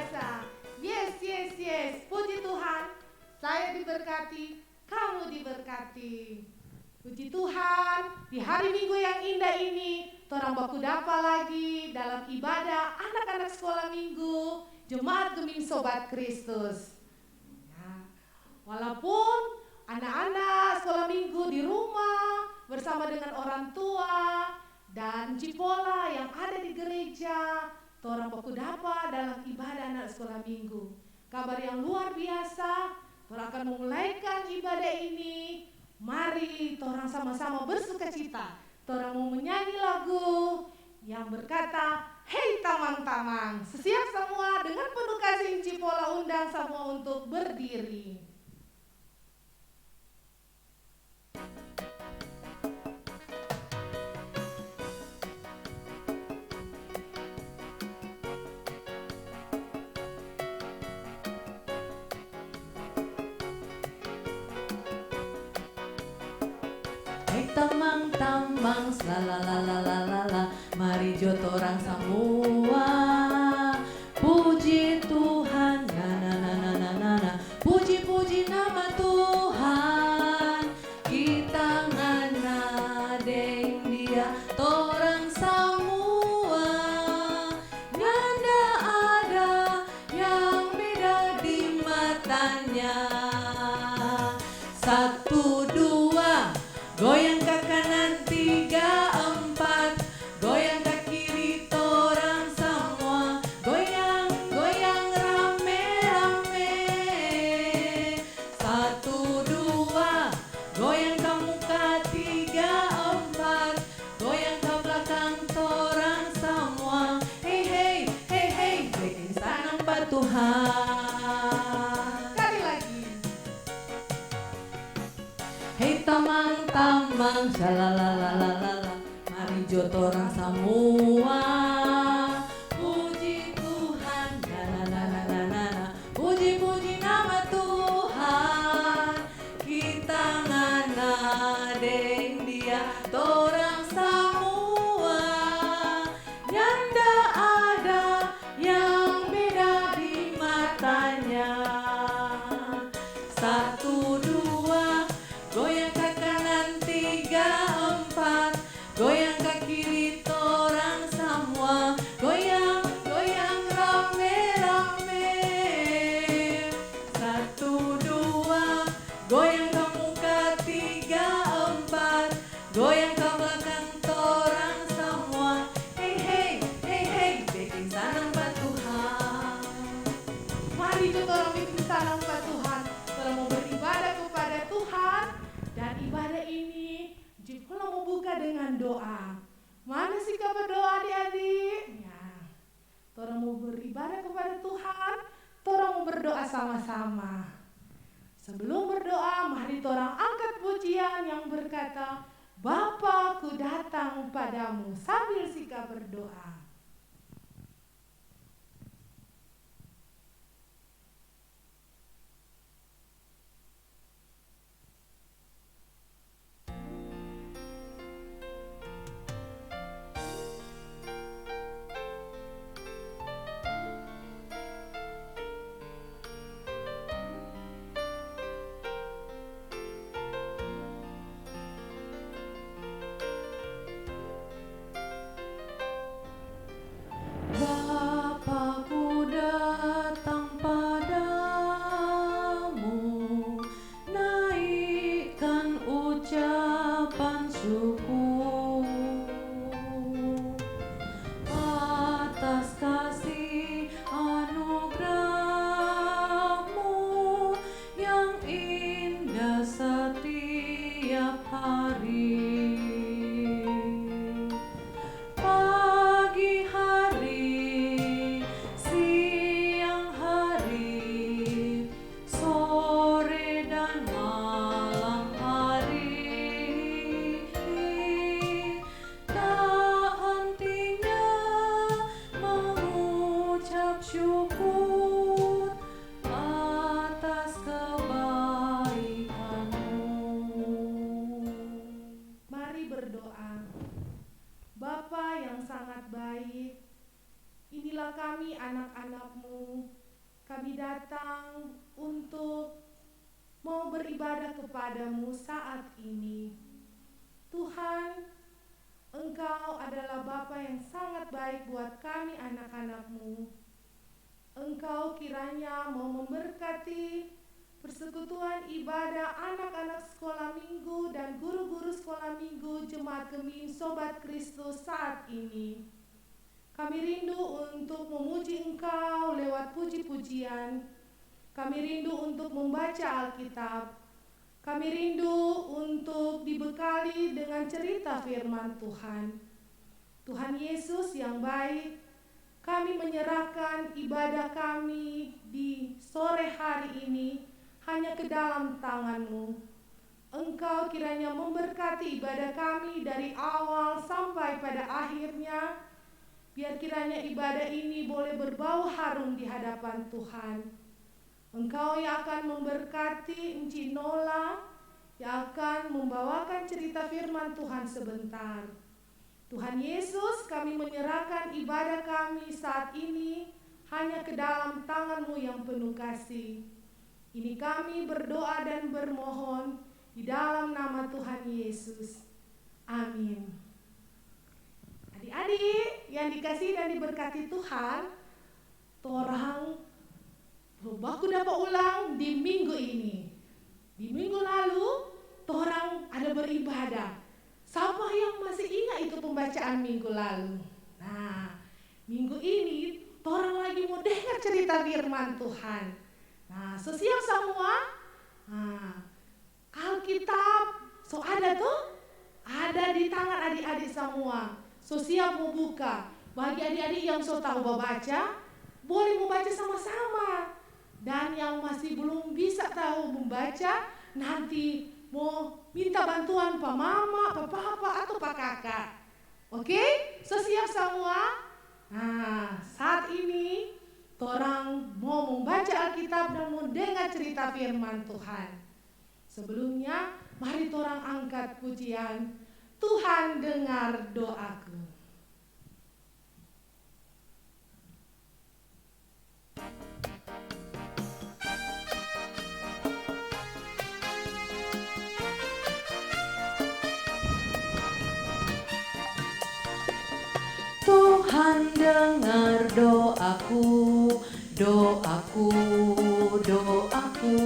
biasa. Yes, yes, yes. Puji Tuhan, saya diberkati, kamu diberkati. Puji Tuhan, di hari Minggu yang indah ini, torang baku dapa lagi dalam ibadah anak-anak sekolah Minggu, Jemaat Geming Sobat Kristus. Ya, walaupun anak-anak sekolah Minggu di rumah bersama dengan orang tua dan Cipola yang ada di gereja, torang baku dapa dalam ibadah anak sekolah Minggu. Kabar yang luar biasa, torang akan memulaikan ibadah ini. Mari torang sama-sama bersukacita. Torang mau menyanyi lagu yang berkata, "Hei tamang-tamang." Siap semua, dengan penuh kasih Cipola undang semua untuk berdiri. Tamang-tamang, la, mari jo torang semua puji Tuhan, na, puji-puji nama Tuhan. Kita nganadeng dia torang semua, nyanda ada yang beda di matanya. Satu, dua, goyang ke kanan, tiga, empat, goyang ke kiri, torang semua, goyang, goyang rame-rame. Satu, dua, goyang ke muka, tiga, empat, goyang ke belakang, torang semua. Hey, hey, hey, hey, bikin sanang Pak Tuhan. Hei tamang-tamang, shalalalalala, mari jo torang semua puji Tuhan, na, puji-puji nama Tuhan. Kita nganadeng dia torang semua, nyanda ada yang beda di matanya. Satu, dua, goyang ke kanan, tiga, empat, goyang ke kiri, torang semua, goyang, goyang rame-rame. Satu, dua, goyang ke muka, tiga, empat, goyang ke belakang, torang semua. Hey, hey, hey, hey, bikin sanang Pak Tuhan. Mari kita orang bikin salam Pak Tuhan. Kita mau beribadah kepada Tuhan. Dan ibadah ini Cipola mau buka dengan doa. Mana sikap berdoa adik-adik? Ya. Orang mau beribadah kepada Tuhan, orang mau berdoa sama-sama. Sebelum berdoa, mari orang angkat pujian yang berkata, "Bapa, ku datang padamu," sambil sikap berdoa. inilah kami anak-anak-Mu. Kami datang untuk mau beribadah kepada-Mu saat ini. Tuhan, Engkau adalah Bapa yang sangat baik buat kami anak-anak-Mu. Engkau kiranya mau memberkati persekutuan ibadah anak-anak sekolah minggu dan guru-guru sekolah minggu Jemaat Geming Sobat Kristus saat ini. Kami rindu untuk memuji Engkau lewat puji-pujian. Kami rindu untuk membaca Alkitab. Kami rindu untuk dibekali dengan cerita firman Tuhan. Tuhan Yesus yang baik, kami menyerahkan ibadah kami di sore hari ini hanya ke dalam tangan-Mu. Engkau kiranya memberkati ibadah kami dari awal sampai pada akhirnya. Biar kiranya ibadah ini boleh berbau harum di hadapan Tuhan. Engkau yang akan memberkati Encik Nola, yang akan membawakan cerita firman Tuhan sebentar. Tuhan Yesus, kami menyerahkan ibadah kami saat ini hanya ke dalam tangan-Mu yang penuh kasih. Ini kami berdoa dan bermohon di dalam nama Tuhan Yesus. Amin. Adik-adik yang dikasihi dan diberkati Tuhan, torang baku dapat ulang di minggu ini. Di minggu lalu, torang ada beribadah. Siapa yang masih ingat itu pembacaan minggu lalu? Nah, minggu ini, torang lagi mau dengar cerita firman Tuhan. Nah, sesiap semua, Alkitab, so ada tuh? Ada di tangan adik-adik semua. So siap mau buka. Bagi adik-adik yang so tahu membaca, boleh membaca sama-sama. Dan yang masih belum bisa tahu membaca, nanti mau minta bantuan Pak Mama, Pak Papa, atau Pak Kakak. Oke? So siap semua? Nah, saat ini torang mau membaca Alkitab dan mau dengar cerita firman Tuhan. Sebelumnya, mari torang angkat pujian. Tuhan dengar doaku. Tuhan dengar doaku, doaku, doaku.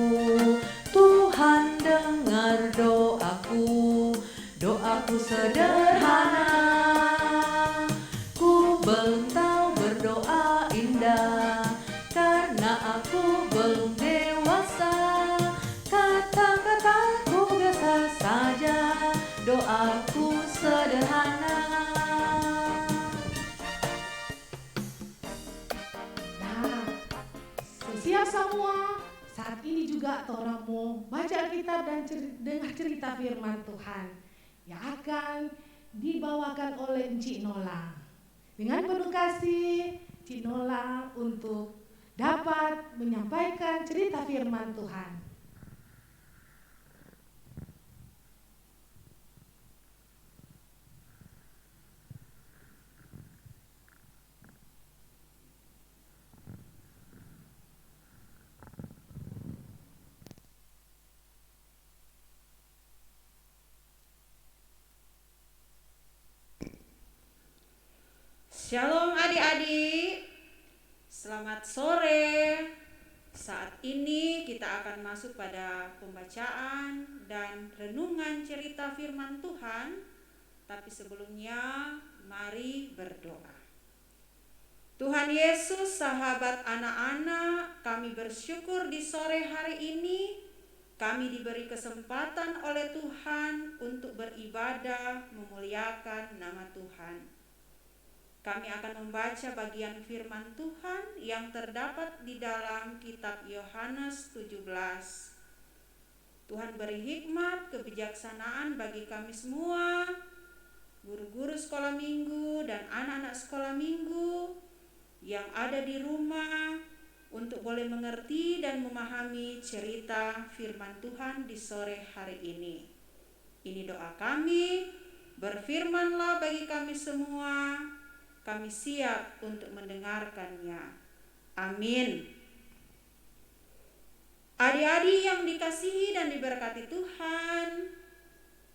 Tuhan dengar doaku, doaku sederhana. Ku belum tahu berdoa indah, karena aku belum dewasa. Kata-kataku biasa saja, doaku sederhana. Siap semua? Saat ini juga torang mau baca Alkitab dan dengar cerita firman Tuhan yang akan dibawakan oleh Encik Nola. Dengan penuh kasih, Encik Nola untuk dapat menyampaikan cerita firman Tuhan. Shalom adik-adik, selamat sore. Saat ini kita akan masuk pada pembacaan dan renungan cerita firman Tuhan. Tapi sebelumnya mari berdoa. Tuhan Yesus, sahabat anak-anak, kami bersyukur di sore hari ini kami diberi kesempatan oleh Tuhan untuk beribadah memuliakan nama Tuhan. Kami akan membaca bagian firman Tuhan yang terdapat di dalam kitab Yohanes 17. Tuhan beri hikmat, kebijaksanaan bagi kami semua, guru-guru sekolah minggu dan anak-anak sekolah minggu yang ada di rumah, untuk boleh mengerti dan memahami cerita firman Tuhan di sore hari ini. Ini doa kami, berfirmanlah bagi kami semua, kami siap untuk mendengarkannya. Amin. Adik-adik yang dikasihi dan diberkati Tuhan,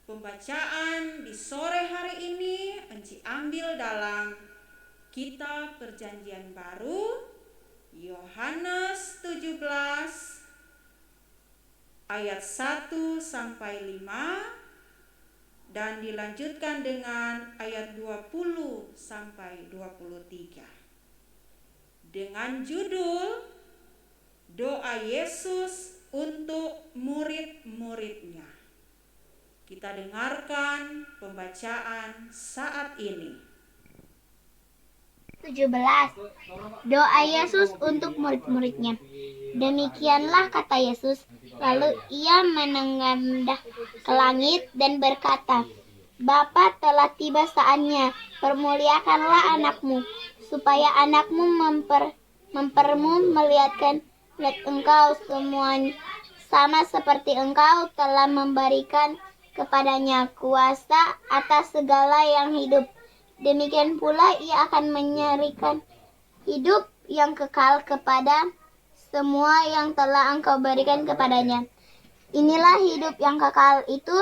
pembacaan di sore hari ini Enci ambil dalam Kitab Perjanjian Baru, Yohanes 17 ayat 1 sampai 5 dan dilanjutkan dengan ayat 20 sampai 23 dengan judul Doa Yesus untuk murid-muridnya. Kita dengarkan pembacaan saat ini. 17. Doa Yesus untuk murid-muridnya. Demikianlah kata Yesus. Lalu ia menengadah ke langit dan berkata, Bapa, telah tiba saatnya, permuliakanlah anakmu, supaya anakmu melihat engkau semuanya, sama seperti engkau telah memberikan kepadanya kuasa atas segala yang hidup. Demikian pula ia akan menyerahkan hidup yang kekal kepada semua yang telah engkau berikan kepadanya. Inilah hidup yang kekal itu,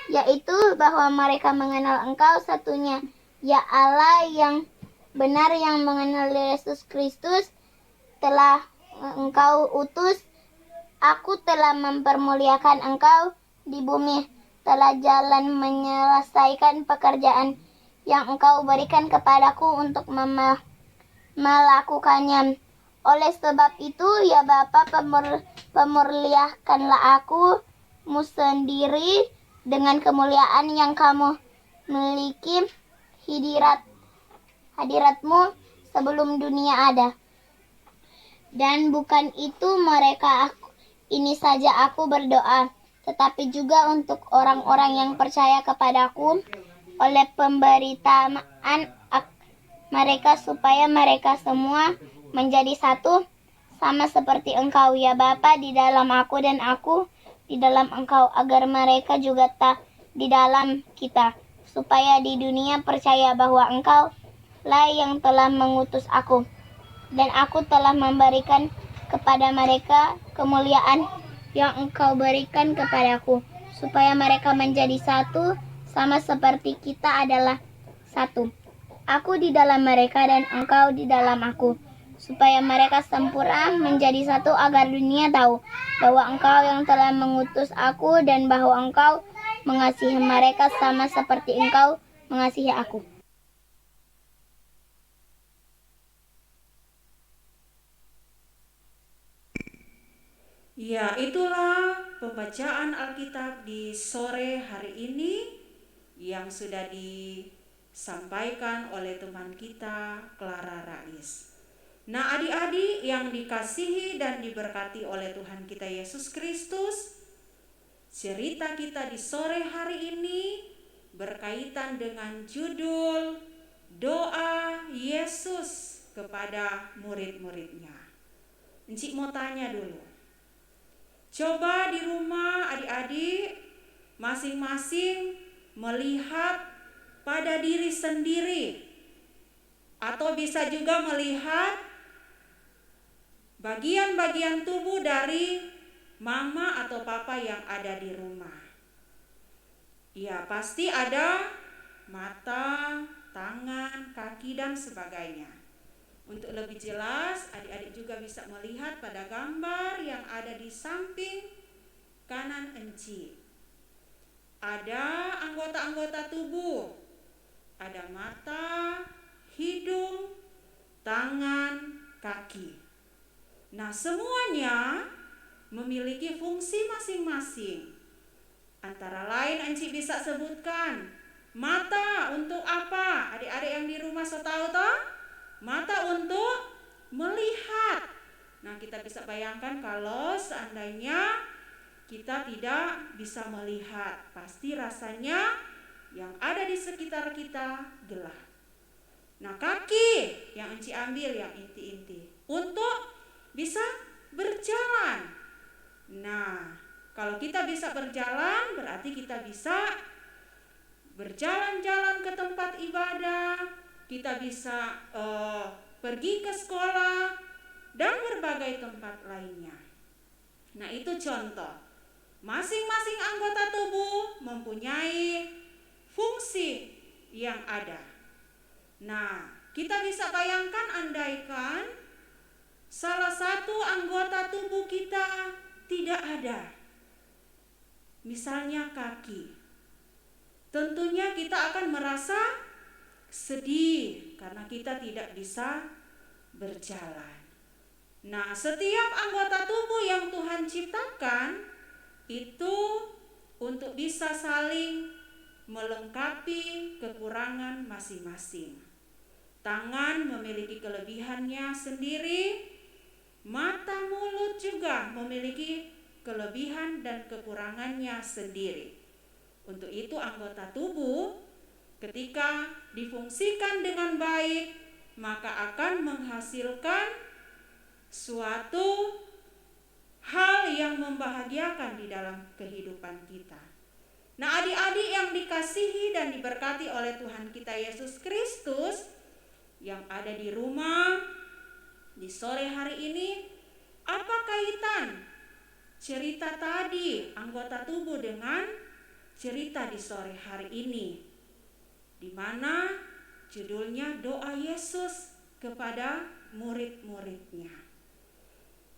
yaitu bahwa mereka mengenal engkau satunya, ya Allah yang benar, yang mengenal Yesus Kristus telah engkau utus. Aku telah mempermuliakan engkau di bumi, telah jalan menyelesaikan pekerjaan yang engkau berikan kepadaku untuk melakukannya. Oleh sebab itu, ya Bapa, pemuliakanlah aku-Mu sendiri dengan kemuliaan yang kamu miliki hadirat-Mu sebelum dunia ada. Dan bukan itu ini saja aku berdoa, tetapi juga untuk orang-orang yang percaya kepadaku oleh pemberitaan mereka, supaya mereka semua menjadi satu, sama seperti engkau, ya Bapa, di dalam aku dan aku di dalam engkau, agar mereka juga di dalam kita, supaya di dunia percaya bahwa engkau lah yang telah mengutus aku, dan aku telah memberikan kepada mereka kemuliaan yang engkau berikan kepadaku, supaya mereka menjadi satu, sama seperti kita adalah satu. Aku di dalam mereka dan engkau di dalam aku, supaya mereka sempurna menjadi satu, agar dunia tahu bahwa engkau yang telah mengutus aku dan bahwa engkau mengasihi mereka sama seperti engkau mengasihi aku. Ya, itulah pembacaan Alkitab di sore hari ini yang sudah disampaikan oleh teman kita, Clara Rais. Nah, adik-adik yang dikasihi dan diberkati oleh Tuhan kita Yesus Kristus, cerita kita di sore hari ini berkaitan dengan judul Doa Yesus kepada murid-muridnya. Encik mau tanya dulu. Coba di rumah adik-adik masing-masing melihat pada diri sendiri, atau bisa juga melihat bagian-bagian tubuh dari mama atau papa yang ada di rumah. Ya, pasti ada mata, tangan, kaki, dan sebagainya. Untuk lebih jelas, adik-adik juga bisa melihat pada gambar yang ada di samping kanan Enci. Ada anggota-anggota tubuh, ada mata, hidung, tangan, kaki. Nah, semuanya memiliki fungsi masing-masing. Antara lain Enci bisa sebutkan, mata untuk apa? Adik-adik yang di rumah so tahu toh? Mata untuk melihat. Nah, kita bisa bayangkan kalau seandainya kita tidak bisa melihat, pasti rasanya yang ada di sekitar kita gelap. Nah, kaki yang Enci ambil yang inti-inti untuk bisa berjalan. Nah, kalau kita bisa berjalan, berarti kita bisa berjalan-jalan ke tempat ibadah, kita bisa pergi ke sekolah dan berbagai tempat lainnya. Nah, itu contoh. Masing-masing anggota tubuh mempunyai fungsi yang ada. Nah, kita bisa bayangkan andaikan salah satu anggota tubuh kita tidak ada. Misalnya kaki. Tentunya kita akan merasa sedih karena kita tidak bisa berjalan. Nah, setiap anggota tubuh yang Tuhan ciptakan itu untuk bisa saling melengkapi kekurangan masing-masing. Tangan memiliki kelebihannya sendiri, mata, mulut juga memiliki kelebihan dan kekurangannya sendiri. Untuk itu anggota tubuh ketika difungsikan dengan baik, maka akan menghasilkan suatu hal yang membahagiakan di dalam kehidupan kita. Nah, adik-adik yang dikasihi dan diberkati oleh Tuhan kita Yesus Kristus yang ada di rumah di sore hari ini, apa kaitan cerita tadi anggota tubuh dengan cerita di sore hari ini, di mana judulnya doa Yesus kepada murid-muridnya.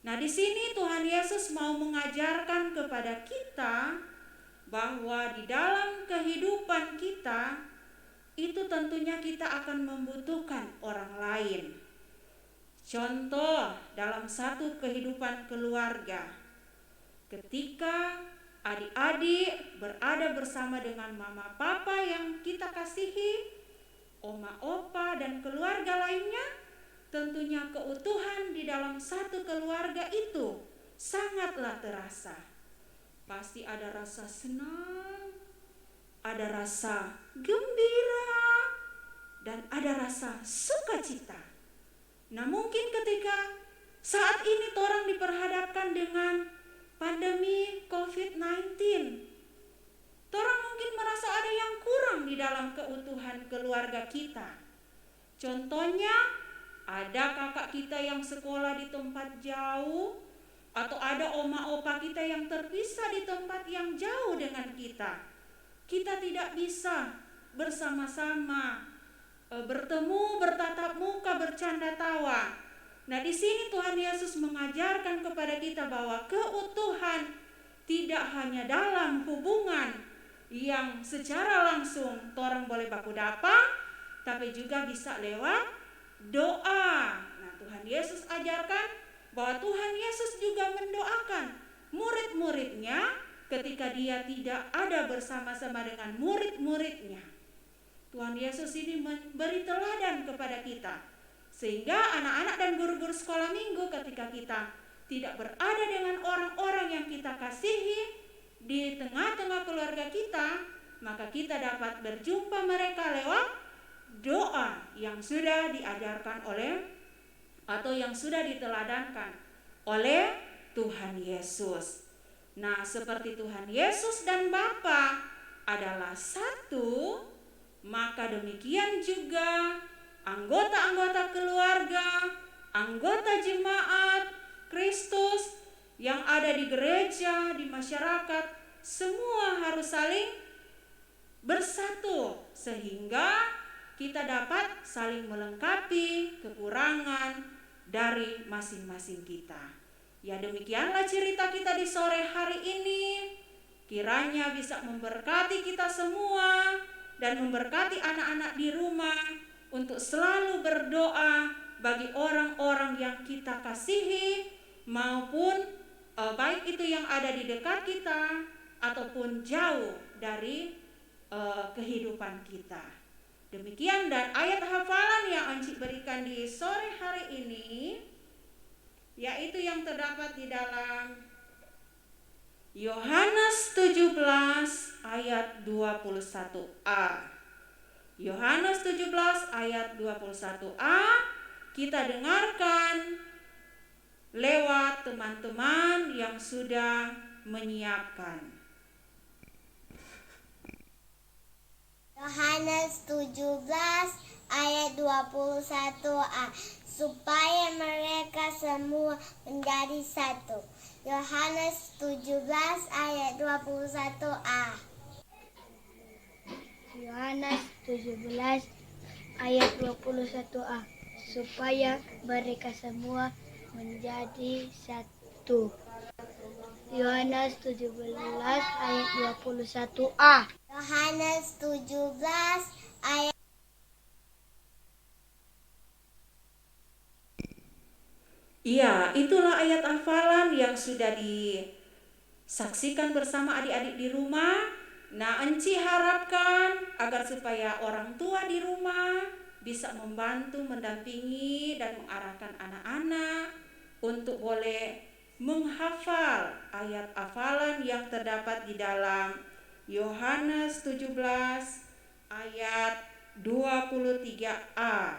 Nah, di sini Tuhan Yesus mau mengajarkan kepada kita bahwa di dalam kehidupan kita itu tentunya kita akan membutuhkan orang lain. Contoh dalam satu kehidupan keluarga, ketika adik-adik berada bersama dengan mama papa yang kita kasihi, oma opa dan keluarga lainnya, tentunya keutuhan di dalam satu keluarga itu sangatlah terasa. Pasti ada rasa senang, ada rasa gembira, dan ada rasa sukacita. Nah, mungkin ketika saat ini orang diperhadapkan dengan pandemi COVID-19, orang mungkin merasa ada yang kurang di dalam keutuhan keluarga kita. Contohnya, ada kakak kita yang sekolah di tempat jauh, atau ada oma opa kita yang terpisah di tempat yang jauh dengan kita. Kita tidak bisa bersama-sama bertemu, bertatap muka, bercanda tawa. Nah, di sini Tuhan Yesus mengajarkan kepada kita bahwa keutuhan tidak hanya dalam hubungan yang secara langsung orang boleh baku dapa, tapi juga bisa lewat doa. Nah, Tuhan Yesus ajarkan bahwa Tuhan Yesus juga mendoakan murid-muridnya ketika dia tidak ada bersama-sama dengan murid-muridnya. Tuhan Yesus ini memberi teladan kepada kita, sehingga anak-anak dan guru-guru sekolah minggu ketika kita tidak berada dengan orang-orang yang kita kasihi di tengah-tengah keluarga kita, maka kita dapat berjumpa mereka lewat doa yang sudah diajarkan oleh atau yang sudah diteladankan oleh Tuhan Yesus. Nah, seperti Tuhan Yesus dan Bapa adalah satu, maka demikian juga anggota-anggota keluarga, anggota jemaat Kristus yang ada di gereja, di masyarakat, semua harus saling bersatu sehingga kita dapat saling melengkapi kekurangan dari masing-masing kita. Ya, demikianlah cerita kita di sore hari ini. Kiranya bisa memberkati kita semua dan memberkati anak-anak di rumah untuk selalu berdoa bagi orang-orang yang kita kasihi, maupun baik itu yang ada di dekat kita ataupun jauh dari kehidupan kita. Demikian, dan ayat hafalan yang Anci berikan di sore hari ini yaitu yang terdapat di dalam Yohanes 17 ayat 21a. Yohanes 17 ayat 21a kita dengarkan lewat teman-teman yang sudah menyiapkan. Yohanes 17 ayat 21 21a, supaya mereka semua menjadi satu. Yohanes 17 ayat 21a. Yohanes 17 ayat 21a, supaya mereka semua menjadi satu. Yohanes 17 ayat 21a. Yohanes 17 ayat. Iya, itulah ayat hafalan yang sudah disaksikan bersama adik-adik di rumah. Nah, Enci harapkan agar supaya orang tua di rumah bisa membantu, mendampingi, dan mengarahkan anak-anak untuk boleh menghafal ayat hafalan yang terdapat di dalam Yohanes 17 ayat 23a.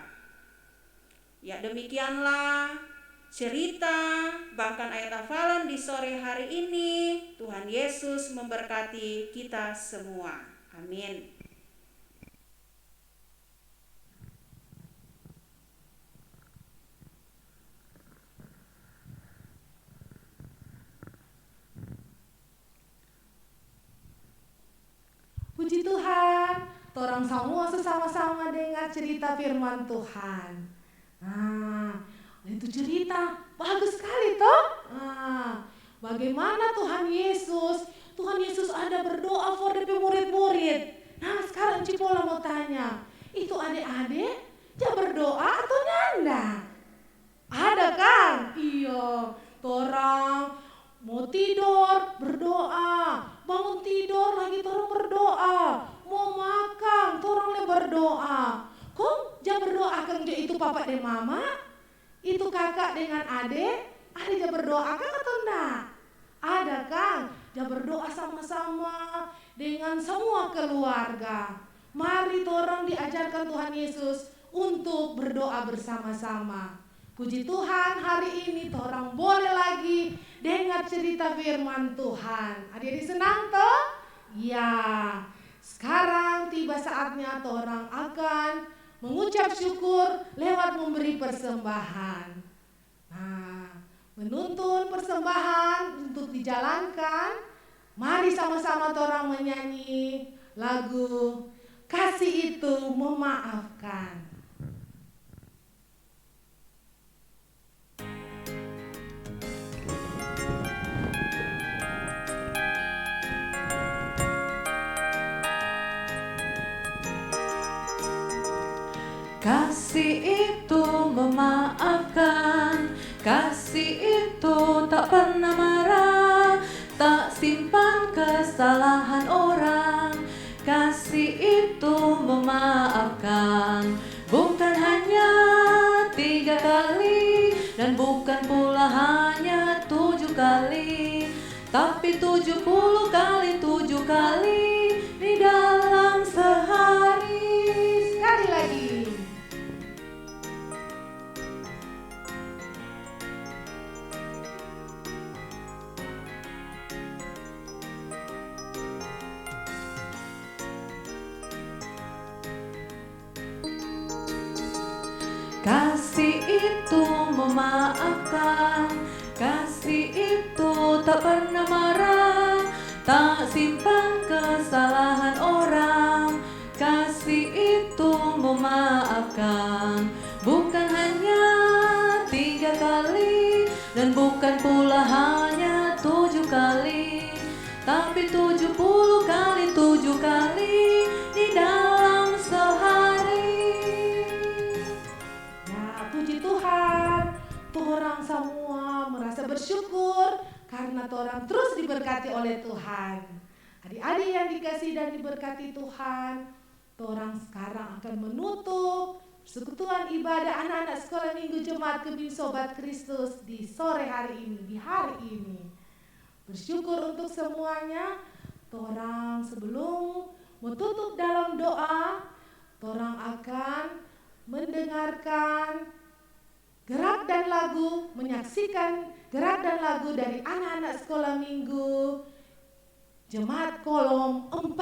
Ya, demikianlah cerita bahkan ayat hafalan di sore hari ini. Tuhan Yesus memberkati kita semua. Amin. Puji Tuhan, torang semua sesama-sama dengar cerita firman Tuhan. Nah, itu cerita bagus sekali toh. Nah, bagaimana Tuhan Yesus ada berdoa for the murid-murid. Nah, sekarang Cipola mau tanya, itu adik-adik dia berdoa atau nyanda? Ada kan? Iya, torang mau tidur berdoa, bangun tidur lagi torang berdoa, mau makan torang berdoa. Kok jangan berdoa kan itu papa dan mama, itu kakak dengan adik jangan berdoa kan atau enggak? Ada kan? Jangan berdoa sama-sama dengan semua keluarga. Mari torang diajarkan Tuhan Yesus untuk berdoa bersama-sama. Puji Tuhan, hari ini torang boleh lagi dengar cerita firman Tuhan. Adik-adik senang toh? Ya, sekarang tiba saatnya torang akan mengucap syukur lewat memberi persembahan. Nah, menuntun persembahan untuk dijalankan, mari sama-sama torang menyanyi lagu Kasih Itu Memaafkan. Kasih itu memaafkan, kasih itu tak pernah marah, tak simpan kesalahan orang. Kasih itu memaafkan, bukan hanya 3 kali, dan bukan pula hanya 7 kali, tapi 70 kali 7 kali di dalam sehari. Sekali lagi. Kasih itu memaafkan, kasih itu tak pernah marah, tak simpan kesalahan orang. Kasih itu memaafkan, bukan hanya 3 kali, dan bukan pula hanya 7 kali, tapi 70 kali 7 kali di dalam sehari. Puji Tuhan, torang semua merasa bersyukur karena torang terus diberkati oleh Tuhan. Adik-adik yang dikasihi dan diberkati Tuhan, torang sekarang akan menutup persekutuan ibadah anak-anak sekolah minggu Jemaat Kebin Sobat Kristus di sore hari ini, di hari ini. Bersyukur untuk semuanya. Torang sebelum menutup dalam doa, torang akan mendengarkan gerak dan lagu, menyaksikan gerak dan lagu dari anak-anak sekolah minggu Jemaat Kolom 4.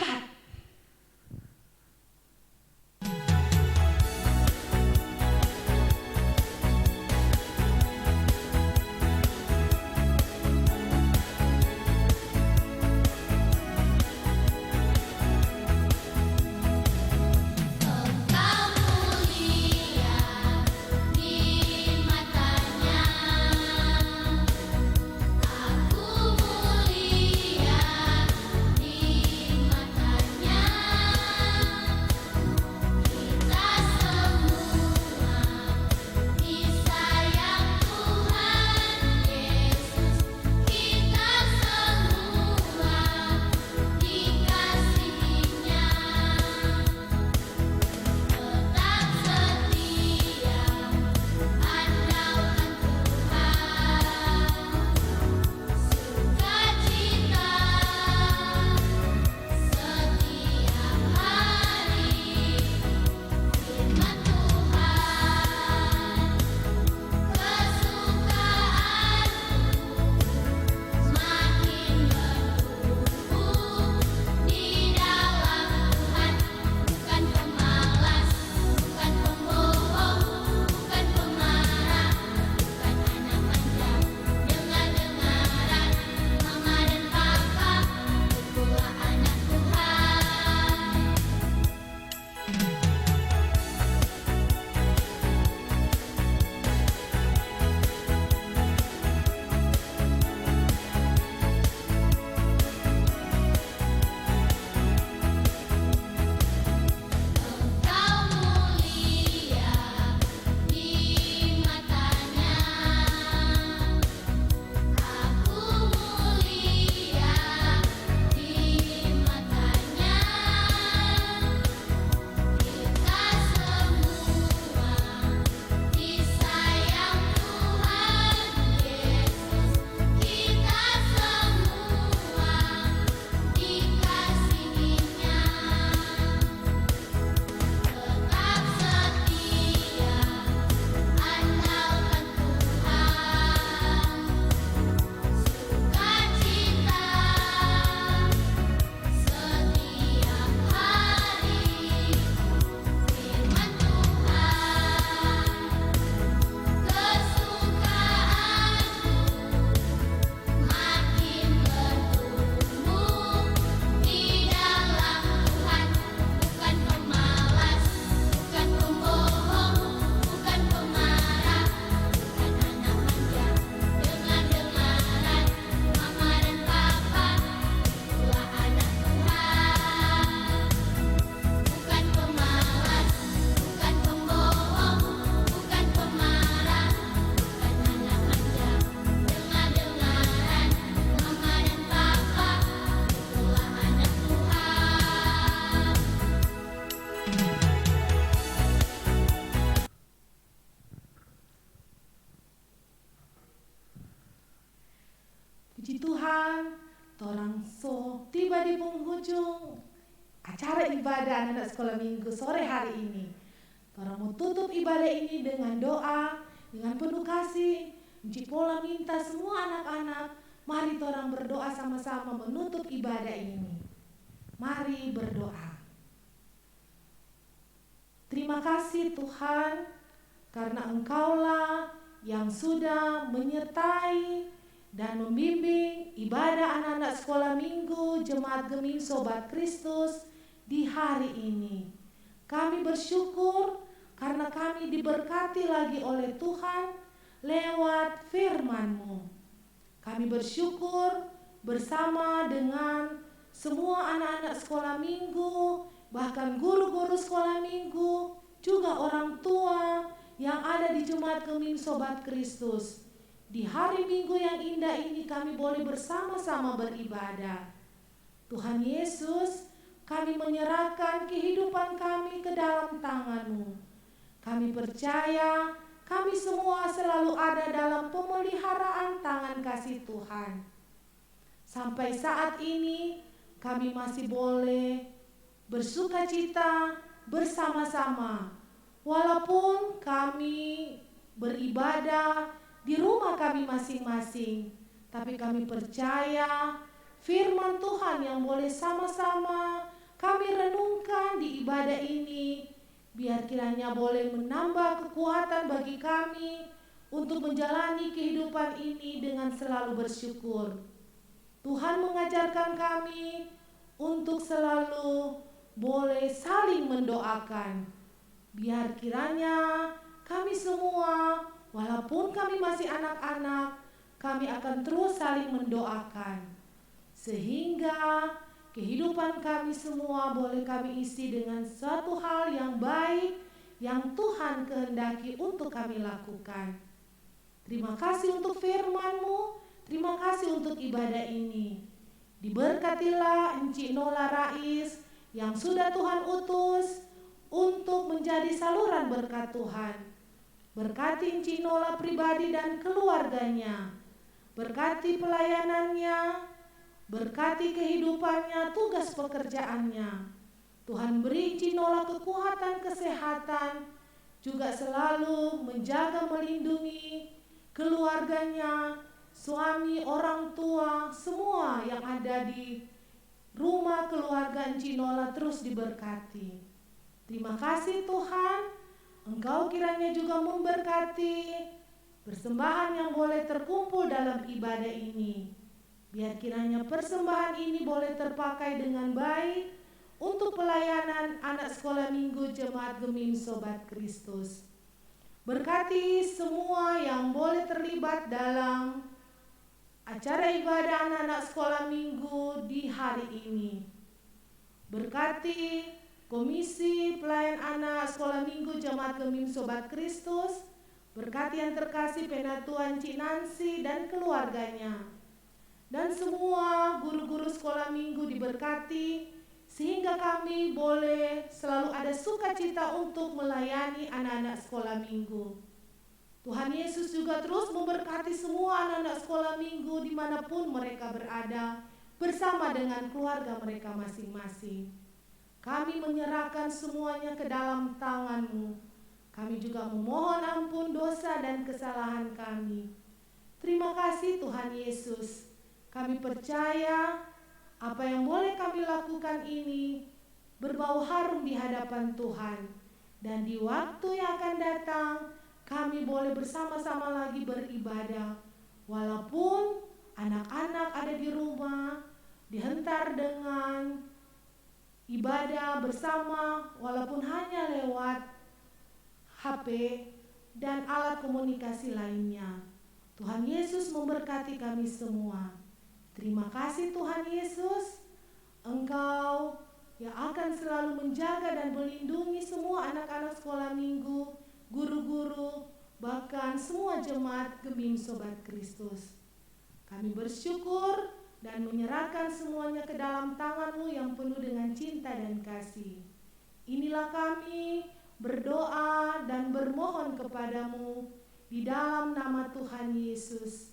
Tuhan, torang tiba di penghujung acara ibadah anak-anak sekolah minggu sore hari ini. Torang mau tutup ibadah ini dengan doa, dengan penuh kasih. Pola minta semua anak-anak, mari torang berdoa sama-sama menutup ibadah ini. Mari berdoa. Terima kasih Tuhan, karena Engkaulah yang sudah menyertai dan membimbing ibadah anak-anak sekolah minggu Jemaat Gemim Sobat Kristus di hari ini. Kami bersyukur karena kami diberkati lagi oleh Tuhan lewat firman-Mu. Kami bersyukur bersama dengan semua anak-anak sekolah minggu, bahkan guru-guru sekolah minggu, juga orang tua yang ada di Jemaat Gemim Sobat Kristus. Di hari Minggu yang indah ini kami boleh bersama-sama beribadah. Tuhan Yesus, kami menyerahkan kehidupan kami ke dalam tangan-Mu. Kami percaya kami semua selalu ada dalam pemeliharaan tangan kasih Tuhan. Sampai saat ini kami masih boleh bersuka cita bersama-sama. Walaupun kami beribadah di rumah kami masing-masing, tapi kami percaya firman Tuhan yang boleh sama-sama kami renungkan di ibadah ini, biar kiranya boleh menambah kekuatan bagi kami untuk menjalani kehidupan ini dengan selalu bersyukur. Tuhan mengajarkan kami untuk selalu boleh saling mendoakan. Biar kiranya kami semua, walaupun kami masih anak-anak, kami akan terus saling mendoakan. Sehingga kehidupan kami semua boleh kami isi dengan suatu hal yang baik yang Tuhan kehendaki untuk kami lakukan. Terima kasih untuk firman-Mu, terima kasih untuk ibadah ini. Diberkatilah Encik Nola Rais yang sudah Tuhan utus untuk menjadi saluran berkat Tuhan. Berkati Encik Nola pribadi dan keluarganya. Berkati pelayanannya, berkati kehidupannya, tugas pekerjaannya. Tuhan beri Encik Nola kekuatan kesehatan, juga selalu menjaga melindungi keluarganya, suami, orang tua, semua yang ada di rumah keluarga Encik Nola terus diberkati. Terima kasih Tuhan, Engkau kiranya juga memberkati persembahan yang boleh terkumpul dalam ibadah ini. Biar kiranya persembahan ini boleh terpakai dengan baik untuk pelayanan anak sekolah minggu Jemaat Gemim Sobat Kristus. Berkati semua yang boleh terlibat dalam acara ibadah anak-anak sekolah minggu di hari ini. Berkati Komisi Pelayan Anak Sekolah Minggu Jemaat Gemim Sobat Kristus. Berkati yang terkasih Penatuan Cik Nancy dan keluarganya. Dan semua guru-guru sekolah minggu diberkati, sehingga kami boleh selalu ada sukacita untuk melayani anak-anak sekolah minggu. Tuhan Yesus juga terus memberkati semua anak-anak sekolah minggu dimanapun mereka berada, bersama dengan keluarga mereka masing-masing. Kami menyerahkan semuanya ke dalam tangan-Mu. Kami juga memohon ampun dosa dan kesalahan kami. Terima kasih Tuhan Yesus. Kami percaya apa yang boleh kami lakukan ini berbau harum di hadapan Tuhan. Dan di waktu yang akan datang, kami boleh bersama-sama lagi beribadah. Walaupun anak-anak ada di rumah, dihentar dengan ibadah bersama, walaupun hanya lewat HP dan alat komunikasi lainnya. Tuhan Yesus memberkati kami semua. Terima kasih Tuhan Yesus, Engkau yang akan selalu menjaga dan melindungi semua anak-anak sekolah minggu, guru-guru, bahkan semua jemaat Gemim Sobat Kristus. Kami bersyukur dan menyerahkan semuanya ke dalam tangan-Mu yang penuh dengan cinta dan kasih. Inilah kami berdoa dan bermohon kepadamu di dalam nama Tuhan Yesus.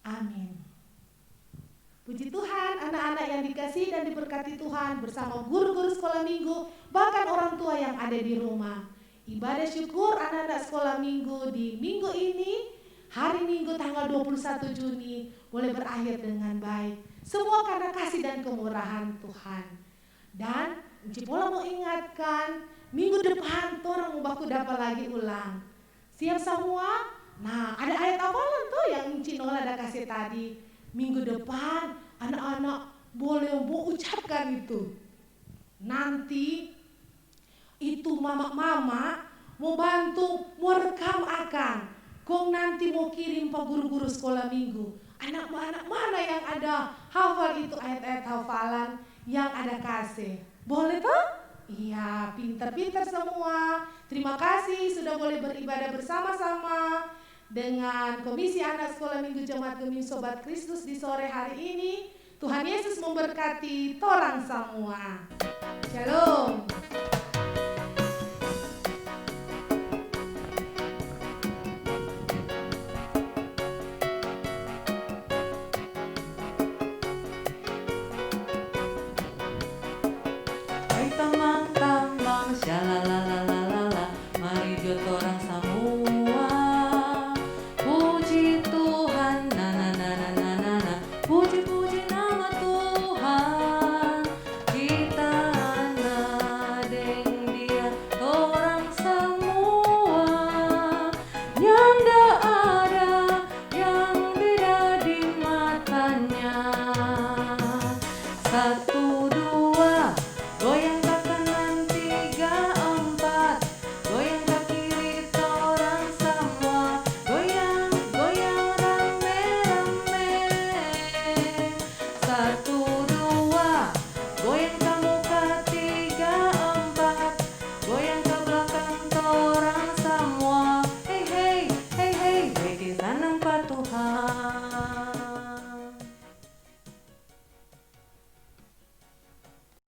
Amin. Puji Tuhan, anak-anak yang dikasihi dan diberkati Tuhan bersama guru-guru sekolah minggu, bahkan orang tua yang ada di rumah. Ibadah syukur anak-anak sekolah minggu di minggu ini, hari Minggu tanggal 21 Juni, boleh berakhir dengan baik. Semua karena kasih dan kemurahan Tuhan. Dan Cipola mau ingatkan, minggu depan orang mau baku dapat lagi ulang. Siap semua? Nah, ada ayat hafalan tuh yang Cinola ada kasih tadi. Minggu depan anak-anak boleh mau ucapkan itu. Nanti itu mama-mama mau bantu mau rekam akan. Kong nanti mau kirim pak guru-guru sekolah minggu. Anak-anak mana yang ada hafal itu ayat-ayat hafalan yang ada kasih. Boleh toh? Iya, pintar-pintar semua. Terima kasih sudah boleh beribadah bersama-sama dengan Komisi Anak Sekolah Minggu Jemaat Gemim Sobat Kristus di sore hari ini. Tuhan Yesus memberkati torang semua. Shalom.